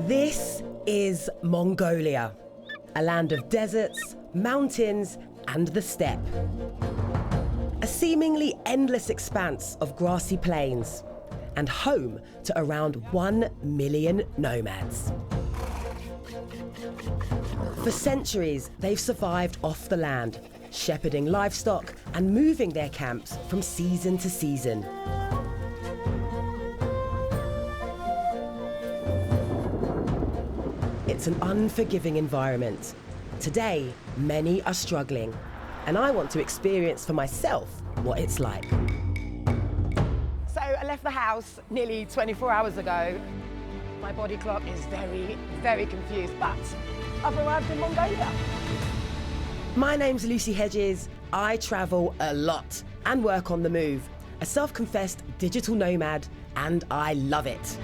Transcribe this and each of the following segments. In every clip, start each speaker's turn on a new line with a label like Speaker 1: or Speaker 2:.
Speaker 1: This is Mongolia, a land of deserts, mountains, and the steppe. A seemingly endless expanse of grassy plains, and home to around 1 million nomads. For centuries, they've survived off the land, shepherding livestock and moving their camps from season to season. It's an unforgiving environment. Today, many are struggling, and I want to experience for myself what it's like. So I left the house nearly 24 hours ago. My body clock is very, very confused, but I've arrived in Mongolia. My name's Lucy Hedges. I travel a lot and work on the move, a self-confessed digital nomad, and I love it.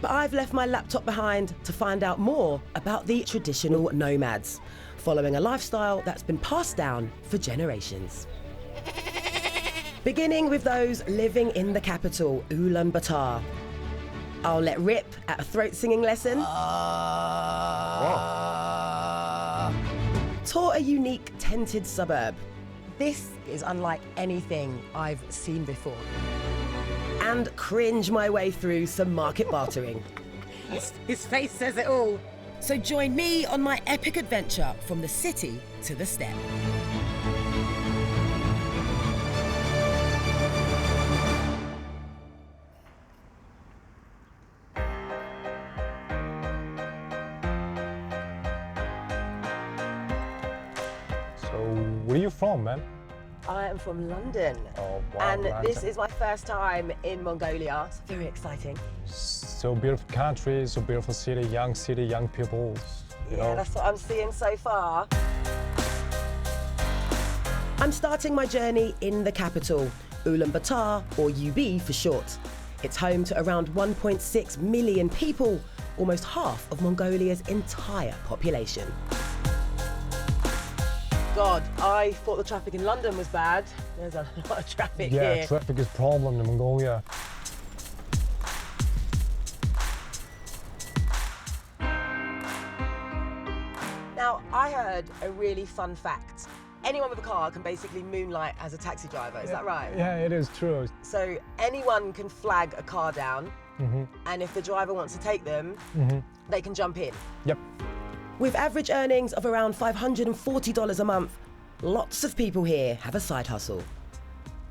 Speaker 1: But I've left my laptop behind to find out more about the traditional nomads, following a lifestyle that's been passed down for generations. Beginning with those living in the capital, Ulaanbaatar. I'll let rip at a throat singing lesson. Tour a unique tented suburb. This is unlike anything I've seen before. And cringe my way through some market bartering. His face says it all. So join me on my epic adventure from the city to the steppe.
Speaker 2: So, where are you from, man?
Speaker 1: I am from London.
Speaker 2: Oh, wow,
Speaker 1: and
Speaker 2: London.
Speaker 1: This is my first time in Mongolia. It's very exciting.
Speaker 2: So beautiful country, so beautiful city, young people. You know.
Speaker 1: That's what I'm seeing so far. I'm starting my journey in the capital, Ulaanbaatar, or UB for short. It's home to around 1.6 million people, almost half of Mongolia's entire population. God, I thought the traffic in London was bad. There's a lot of traffic here.
Speaker 2: Yeah, traffic is a problem in Mongolia.
Speaker 1: Now, I heard a really fun fact. Anyone with a car can basically moonlight as a taxi driver, is that right?
Speaker 2: Yeah, it is true.
Speaker 1: So anyone can flag a car down, and if the driver wants to take them, they can jump in.
Speaker 2: Yep.
Speaker 1: With average earnings of around $540 a month, lots of people here have a side hustle.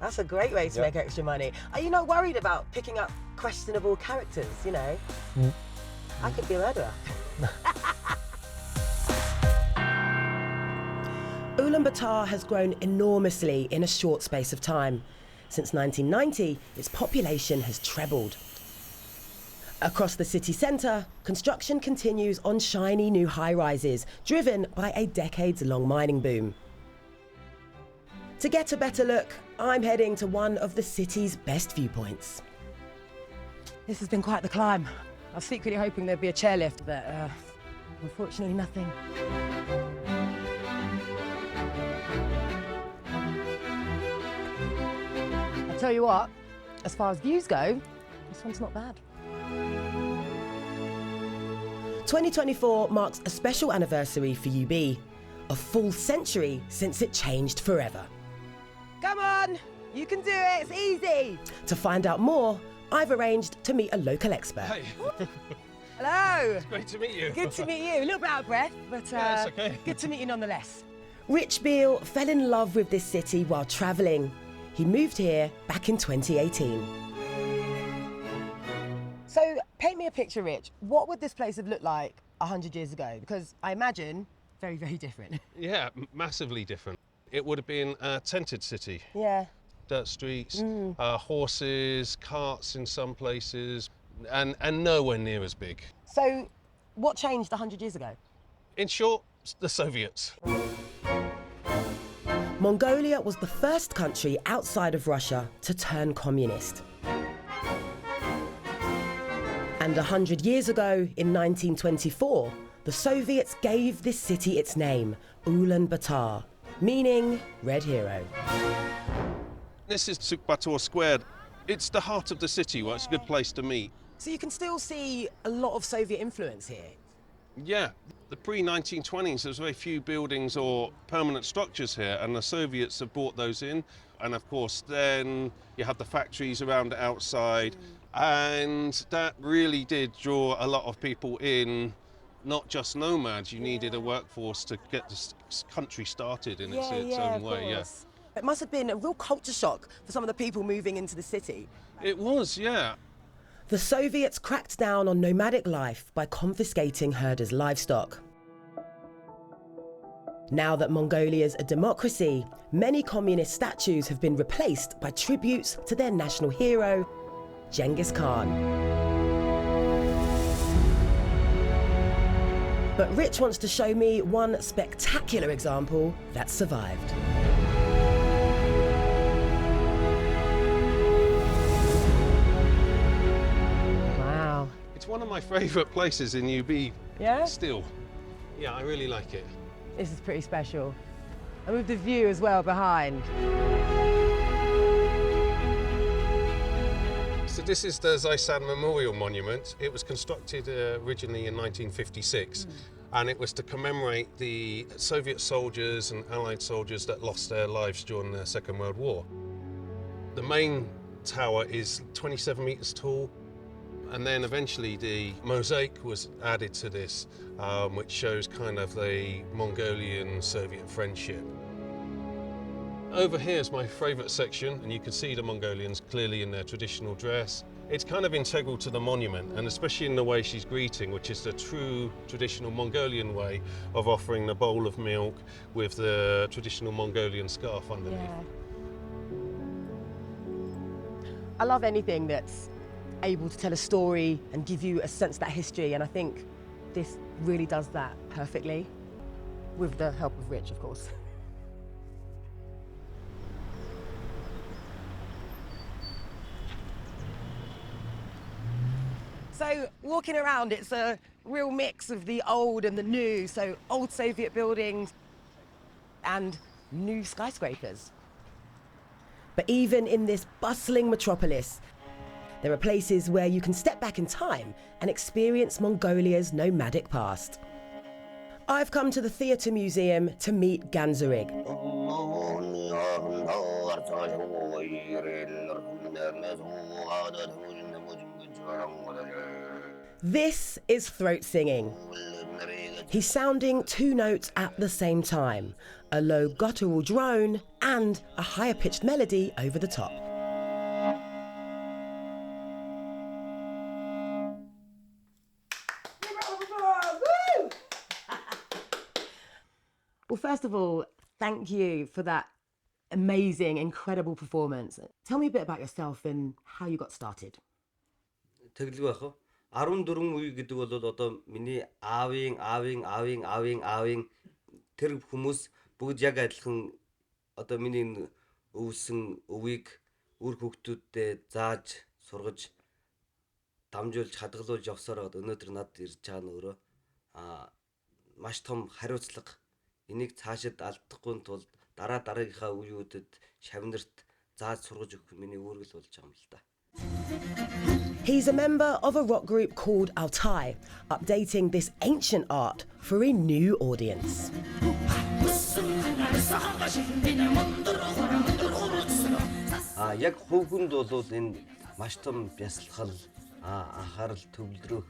Speaker 1: That's a great way to make extra money. Are you not worried about picking up questionable characters, you know? I could be a murderer. Ulaanbaatar has grown enormously in a short space of time. Since 1990, its population has trebled. Across the city centre, construction continues on shiny new high-rises, driven by a decades-long mining boom. To get a better look, I'm heading to one of the city's best viewpoints. This has been quite the climb. I was secretly hoping there'd be a chairlift, but unfortunately nothing. I'll tell you what, as far as views go, this one's not bad. 2024 marks a special anniversary for UB, a full century since it changed forever. Come on, you can do it, it's easy. To find out more, I've arranged to meet a local expert.
Speaker 3: Hey.
Speaker 1: Hello.
Speaker 3: It's great to meet you.
Speaker 1: Good to meet you. A little bit out of breath, but
Speaker 3: yeah, it's okay.
Speaker 1: Good to meet you nonetheless. Rich Beale fell in love with this city while travelling. He moved here back in 2018. So, paint me a picture, Rich. What would this place have looked like 100 years ago? Because I imagine very, very different.
Speaker 3: Yeah, massively different. It would have been a tented city.
Speaker 1: Yeah.
Speaker 3: Dirt streets, horses, carts in some places, and nowhere near as big.
Speaker 1: So, what changed 100 years ago?
Speaker 3: In short, the Soviets.
Speaker 1: Mongolia was the first country outside of Russia to turn communist. And 100 years ago, in 1924, the Soviets gave this city its name, Ulaanbaatar, meaning Red Hero.
Speaker 3: This is Sukbator Square. It's the heart of the city, well, it's a good place to meet.
Speaker 1: So you can still see a lot of Soviet influence here.
Speaker 3: Yeah, the pre-1920s, there's very few buildings or permanent structures here, and the Soviets have brought those in. And of course, then you have the factories around the outside, and that really did draw a lot of people in, not just nomads. You needed a workforce to get this country started in its own way. Yeah,
Speaker 1: It must have been a real culture shock for some of the people moving into the city.
Speaker 3: it was, yeah.
Speaker 1: The Soviets cracked down on nomadic life by confiscating herders' livestock. Now that Mongolia's a democracy, many communist statues have been replaced by tributes to their national hero, Genghis Khan. But Rich wants to show me one spectacular example that survived. Wow.
Speaker 3: It's one of my favourite places in UB.
Speaker 1: Yeah?
Speaker 3: Still. Yeah, I really like it.
Speaker 1: This is pretty special. And with the view as well behind.
Speaker 3: So this is the Zaysan Memorial Monument. It was constructed originally in 1956, and it was to commemorate the Soviet soldiers and Allied soldiers that lost their lives during the Second World War. The main tower is 27 meters tall, and then eventually the mosaic was added to this, which shows kind of the Mongolian-Soviet friendship. Over here is my favourite section, and you can see the Mongolians clearly in their traditional dress. It's kind of integral to the monument, and especially in the way she's greeting, which is the true traditional Mongolian way of offering the bowl of milk with the traditional Mongolian scarf underneath.
Speaker 1: Yeah. I love anything that's able to tell a story and give you a sense of that history, and I think this really does that perfectly, with the help of Rich, of course. So walking around, it's a real mix of the old and the new, so old Soviet buildings and new skyscrapers. But even in this bustling metropolis, there are places where you can step back in time and experience Mongolia's nomadic past. I've come to the Theatre Museum to meet Ganzarig. This is throat singing. He's sounding two notes at the same time, a low guttural drone and a higher pitched melody over the top. Well, first of all, thank you for that amazing, incredible performance. Tell me a bit about yourself and how you got started.
Speaker 4: Тэглэг байх уу? 14 үе гэдэг бол одоо миний аавын тэр хүмүүс бүгд яг адилхан одоо миний өвсөн өвийг үр хөвгтүүддээ зааж сургаж дамжуулж хадгалуулж явсаар өнөөдөр над ирж байгаа нь өөрөө маш том хариуцлага. Энийг цаашид алдахгүй тулд дараагийнхаа үеүүдэд шавнарт зааж сургаж өгөх миний үүрэл болж байгаа юм л да.
Speaker 1: He's a member of a rock group called Altai, updating this ancient art for a new audience.
Speaker 4: Яг хүүхэнд бол энэ маш том бясалгал, анхаарал төвлөрөх,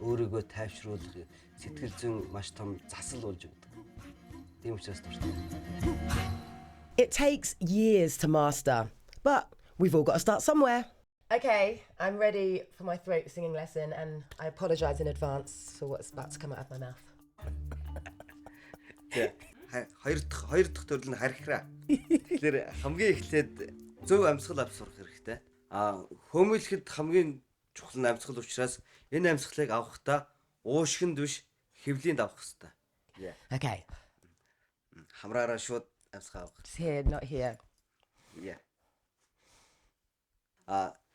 Speaker 4: өөрийгөө тайвшруулах, сэтгэл зүйн маш том засал болж өгдөг. Тийм учраас дуртай.
Speaker 1: It takes years to master, but we've all got to start somewhere. Okay, I'm ready for my throat singing lesson, and I apologise in advance for what's about to come out of my mouth.
Speaker 4: Хоёр дахь төрөл нь хархираа. Тэгэхээр хамгийн эхлээд зөв амьсгал авч сурах хэрэгтэй. Хөмөлөхөд хамгийн чухал нь амьсгал учраас энэ амьсгалыг авахдаа уушгинд биш хэвлийнд авах хэрэгтэй.
Speaker 1: Okay.
Speaker 4: Хамраараа шууд амьсгал авах.
Speaker 1: It's here, not here.
Speaker 4: Yeah.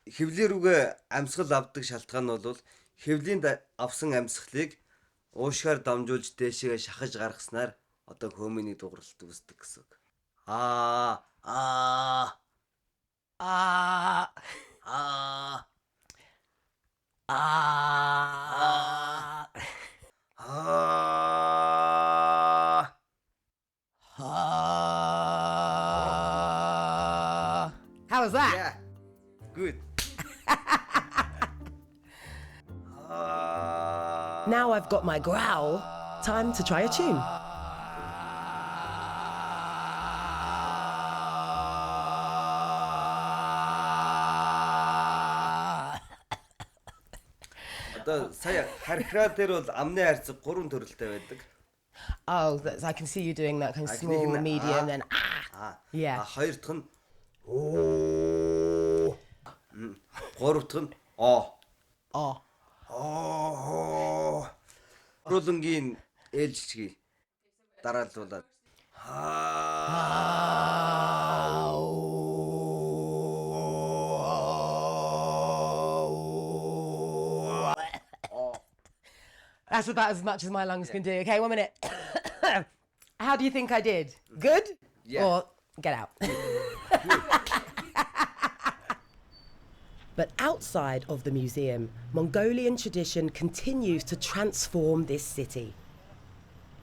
Speaker 4: Хэвлээ рүүгээ амьсгал авдаг шалтгаан нь бол хэвлийнд авсан амьсгалыг уушгаар дамжуулж дээшээ шахаж гаргаснаар одоо хөөмөний дууралт үүсдэг гэсэн үг.
Speaker 1: Ah.
Speaker 4: Ah.
Speaker 1: Ah. How was that?
Speaker 4: Yeah. Good. Ah.
Speaker 1: Now I've got my growl, time to try a tune.
Speaker 4: Одоо сая хархраа дээр бол амны харьцаг 3 төрөлтэй байдаг.
Speaker 1: Oh, I can see you doing that kind of small,
Speaker 4: Эхнийх нь
Speaker 1: medium, then ah. Yeah.
Speaker 4: Хоёр дахь нь оо. Гурав дахь нь оо.
Speaker 1: Oh.
Speaker 4: Oo. Рулангийн ээлжичгийг дараалуулаад
Speaker 1: That's about as much as my lungs can do. Okay, 1 minute. How do you think I did? Good?
Speaker 4: Yeah.
Speaker 1: Or get out. But outside of the museum, Mongolian tradition continues to transform this city.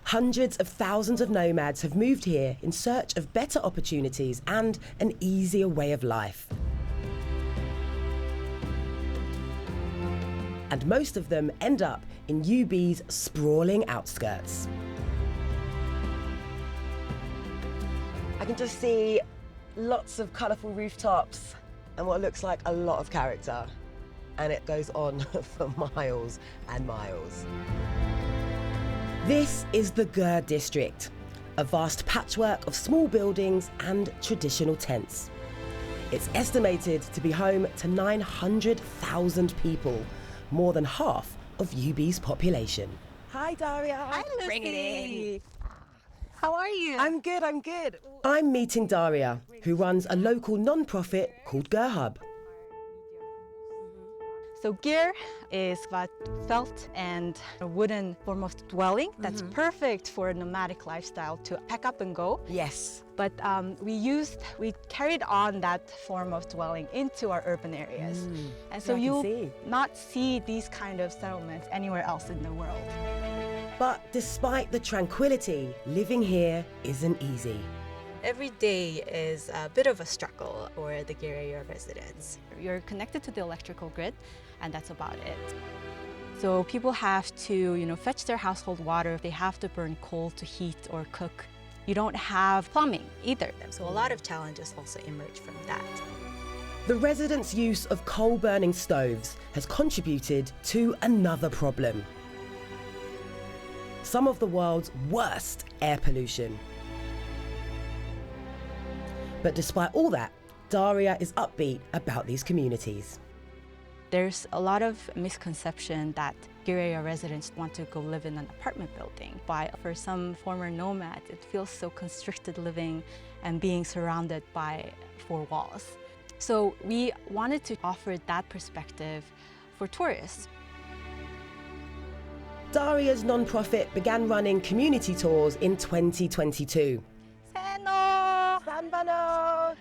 Speaker 1: Hundreds of thousands of nomads have moved here in search of better opportunities and an easier way of life. And most of them end up in UB's sprawling outskirts. I can just see lots of colourful rooftops and what looks like a lot of character. And it goes on for miles and miles. This is the Ger District, a vast patchwork of small buildings and traditional tents. It's estimated to be home to 900,000 people, more than half of UB's population. Hi, Daria.
Speaker 5: Hi, Lucy.
Speaker 1: Bring it in.
Speaker 5: How are you?
Speaker 1: I'm good. I'm meeting Daria, who runs a local non-profit called Ger Hub.
Speaker 5: So Ger is a felt and a wooden form of dwelling that's perfect for a nomadic lifestyle to pack up and go.
Speaker 1: Yes.
Speaker 5: But we carried on that form of dwelling into our urban areas. And so
Speaker 1: I can
Speaker 5: you'll
Speaker 1: see.
Speaker 5: not see these kind of settlements anywhere else in the world.
Speaker 1: But despite the tranquility, living here isn't easy.
Speaker 5: Every day is a bit of a struggle for the Ger area residents. You're connected to the electrical grid, and that's about it. So people have to, fetch their household water. They have to burn coal to heat or cook. You don't have plumbing either. So a lot of challenges also emerge from that.
Speaker 1: The residents' use of coal-burning stoves has contributed to another problem. Some of the world's worst air pollution. But despite all that, Daria is upbeat about these communities.
Speaker 5: There's a lot of misconception that Ger area residents want to go live in an apartment building. But for some former nomads, it feels so constricted living and being surrounded by four walls. So we wanted to offer that perspective for tourists.
Speaker 1: Daria's non-profit began running community tours in 2022. Sanbano!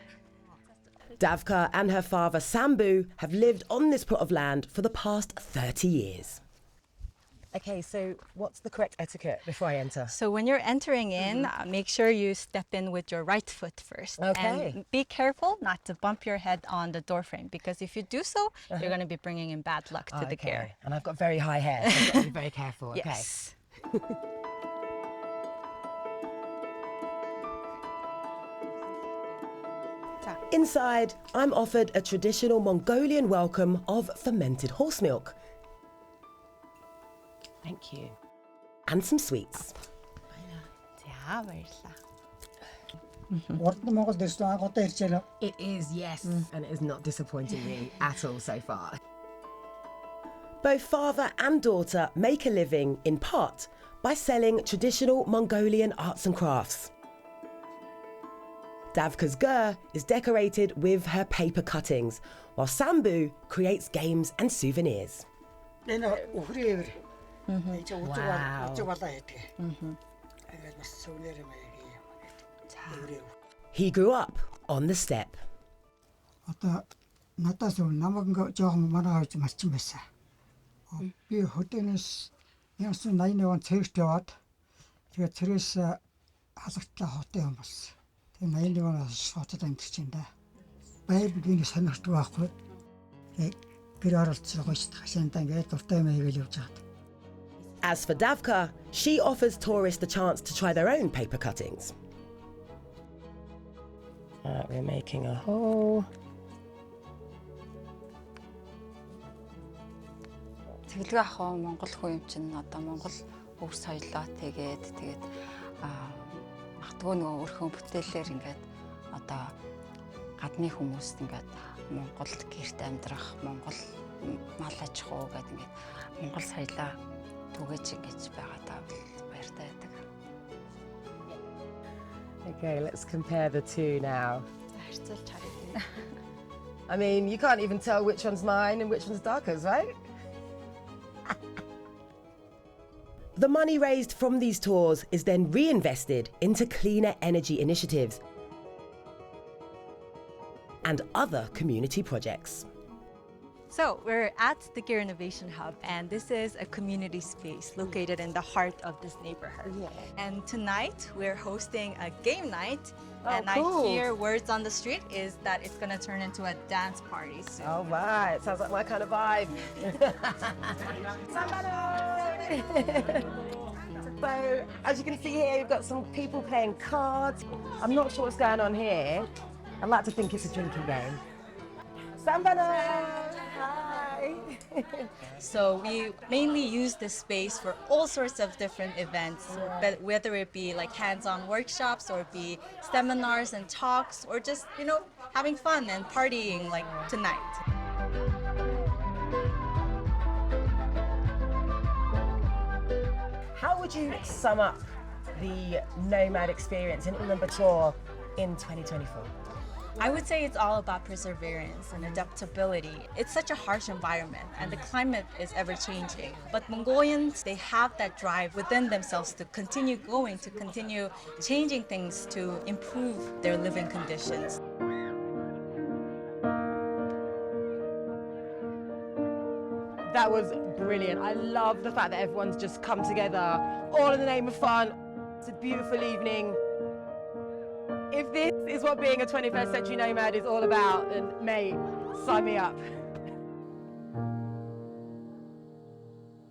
Speaker 1: Davka and her father Sambu have lived on this plot of land for the past 30 years. Okay, so what's the correct etiquette before I enter?
Speaker 5: So when you're entering in, make sure you step in with your right foot first.
Speaker 1: Okay.
Speaker 5: And be careful not to bump your head on the doorframe, because if you do so, you're going to be bringing in bad luck to the Ger.
Speaker 1: And I've got very high hair, so I've got to be very careful.
Speaker 5: Yes.
Speaker 1: Inside, I'm offered a traditional Mongolian welcome of fermented horse milk. Thank you. And some sweets. It is, yes. And it is not disappointing me at all so far. Both father and daughter make a living, in part, by selling traditional Mongolian arts and crafts. Davka's Ger is decorated with her paper cuttings, while Sambu creates games and souvenirs. Wow. He grew up on the steppe.
Speaker 6: Би хөдөөнөөс 1981 он цэгт яваад тэгээд цэрээс халагтлаа хотын юм болсон. Тэгээд 81 оноос хотод амьдарч байна да. Баяр бүдгийн сонирхдаг байхгүй. Тэгээд гэр оролцож байгаа шүү дээ. Хашаандаа ингээд дуртай юм хийгээл явж байгаа.
Speaker 1: As for Davka, she offers tourists the chance to try their own paper cuttings. We're making a hole.
Speaker 7: Тэгэлгүй ах уу Монгол хүн юм чинь одоо Монгол өв соёлоо тэгээд магадгүй нөгөө өөрхөн бүтээлээр ингээд одоо гадны хүмүүст ингээд Монгол гэрт амьдрах, Монгол мал аж ахуй гэдэг ингээд Монгол соёлоо түгэж ингэж байгаадаа баяртай байдаг.
Speaker 1: Okay, let's compare the two now.
Speaker 5: Харьцуулж харъя.
Speaker 1: I mean, you can't even tell which one's mine and which one's Darka's, right? The money raised from these tours is then reinvested into cleaner energy initiatives and other community projects.
Speaker 5: So we're at the Ger Innovation Hub, and this is a community space located in the heart of this neighborhood.
Speaker 1: Yeah.
Speaker 5: And tonight we're hosting a game night, and
Speaker 1: cool.
Speaker 5: I hear words on the street is that it's gonna turn into a dance party soon.
Speaker 1: All right, sounds like my kind of vibe. So, as you can see here, we've got some people playing cards. I'm not sure what's going on here. I'd like to think it's a drinking game. Sambano! Hi!
Speaker 5: So we mainly use this space for all sorts of different events, but whether it be like hands-on workshops or it be seminars and talks, or just, you know, having fun and partying like tonight.
Speaker 1: How would you sum up the nomad experience in Ulaanbaatar in 2024?
Speaker 5: I would say it's all about perseverance and adaptability. It's such a harsh environment and the climate is ever changing. But Mongolians, they have that drive within themselves to continue going, to continue changing things to improve their living conditions.
Speaker 1: That was brilliant. I love the fact that everyone's just come together, all in the name of fun. It's a beautiful evening. If this is what being a 21st century nomad is all about, then mate, sign me up.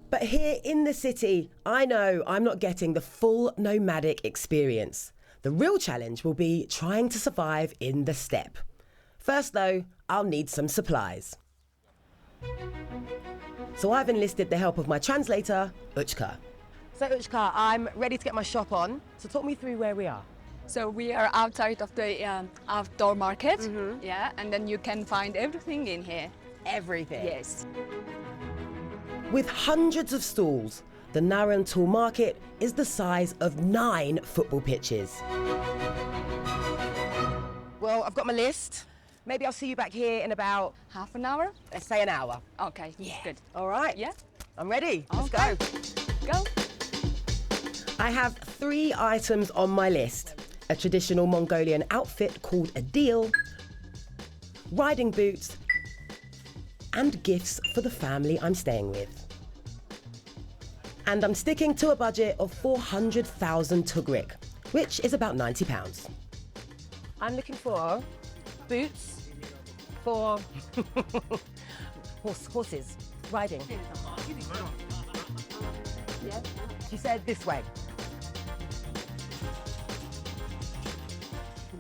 Speaker 1: But here in the city, I know I'm not getting the full nomadic experience. The real challenge will be trying to survive in the steppe. First though, I'll need some supplies. So I've enlisted the help of my translator, Uchka. So Uchka, I'm ready to get my shop on. So talk me through where we are.
Speaker 8: So we are outside of the outdoor market, yeah, and then you can find everything in here.
Speaker 1: Everything?
Speaker 8: Yes.
Speaker 1: With hundreds of stalls, the Naran Tuul market is the size of 9 football pitches. Well, I've got my list. Maybe I'll see you back here in about...
Speaker 8: Half an hour?
Speaker 1: Let's say an hour.
Speaker 8: Okay, good.
Speaker 1: All right?
Speaker 8: Yeah.
Speaker 1: I'm ready. Let's
Speaker 8: Okay.
Speaker 1: go.
Speaker 8: Go.
Speaker 1: I have 3 items on my list. A traditional Mongolian outfit called a deal, riding boots, and gifts for the family I'm staying with. And I'm sticking to a budget of 400,000 tugrik, which is about £90. I'm looking for boots for horses, riding. Yeah. She said this way.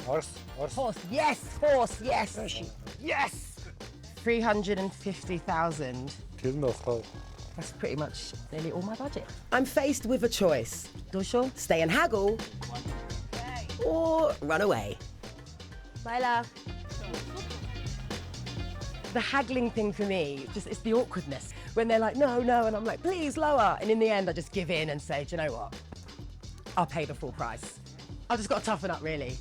Speaker 1: Horse, yes, horse, yes. Yes! 350,000. That's pretty much nearly all my budget. I'm faced with a choice. Dosho, stay and haggle, or run away. Baila. The haggling thing for me, it's the awkwardness. When they're like, no, no, and I'm like, please lower. And in the end, I just give in and say, do you know what? I'll pay the full price. I've just got to toughen up, really.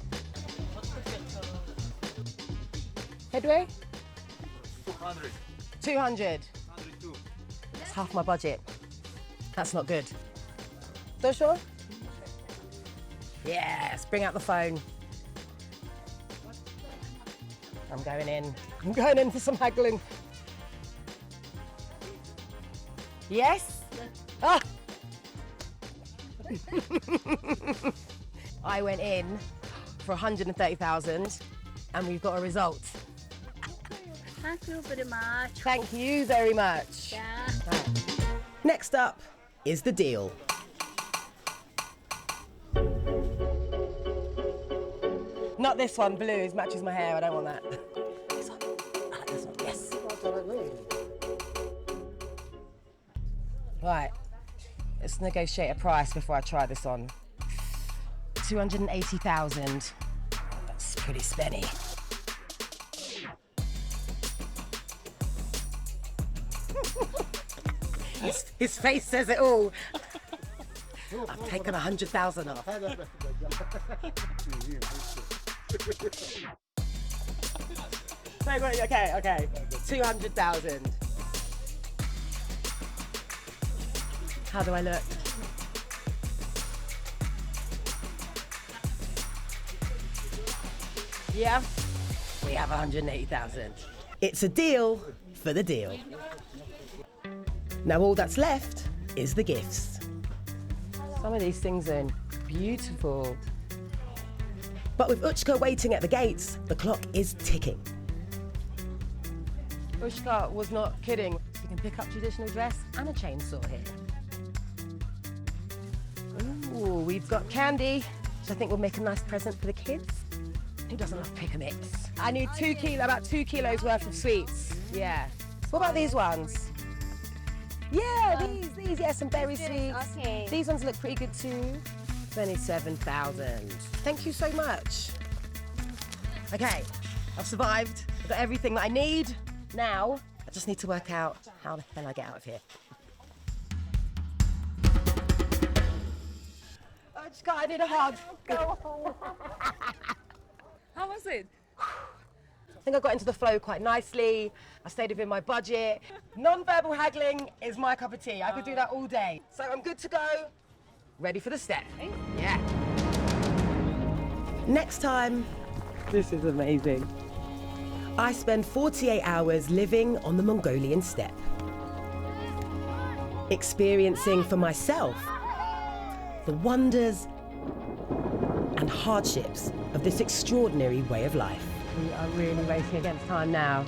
Speaker 1: Headway? 200. 200. That's half my budget. That's not good. Dosho? Yes, bring out the phone. I'm going in. I'm going in for some haggling. Yes? Ah. I went in for 130,000 and we've got a result.
Speaker 9: Thank you very much.
Speaker 1: Thank you very much.
Speaker 9: Yeah.
Speaker 1: Right. Next up is the deal. Not this one, blue, it matches my hair, I don't want that. This one, I like this one, yes. Right, let's negotiate a price before I try this on. 280,000, that's pretty spenny. His face says it all. I've taken 100,000 off. Okay. 200,000. How do I look? Yeah, we have 180,000. It's a deal for the deal. Now all that's left is the gifts. Some of these things are beautiful. But with Uchka waiting at the gates, the clock is ticking. Uchka was not kidding. You can pick up traditional dress and a chainsaw here. Ooh, we've got candy, which I think will make a nice present for the kids. Who doesn't love pick a mix? I need about 2 kilos worth of sweets. Yeah. What about these ones? Yeah, these, yeah, some berry sweets.
Speaker 9: Okay.
Speaker 1: These ones look pretty good too. 27,000. Thank you so much. Okay, I've survived. I've got everything that I need. Now, I just need to work out how the hell I get out of here. I need a hug.
Speaker 8: Go home. How was it?
Speaker 1: I think I got into the flow quite nicely. I stayed within my budget. Non-verbal haggling is my cup of tea. I could do that all day. So I'm good to go. Ready for the step. Yeah. Next time, this is amazing. I spend 48 hours living on the Mongolian steppe, experiencing for myself the wonders and hardships of this extraordinary way of life. We are really racing against time now.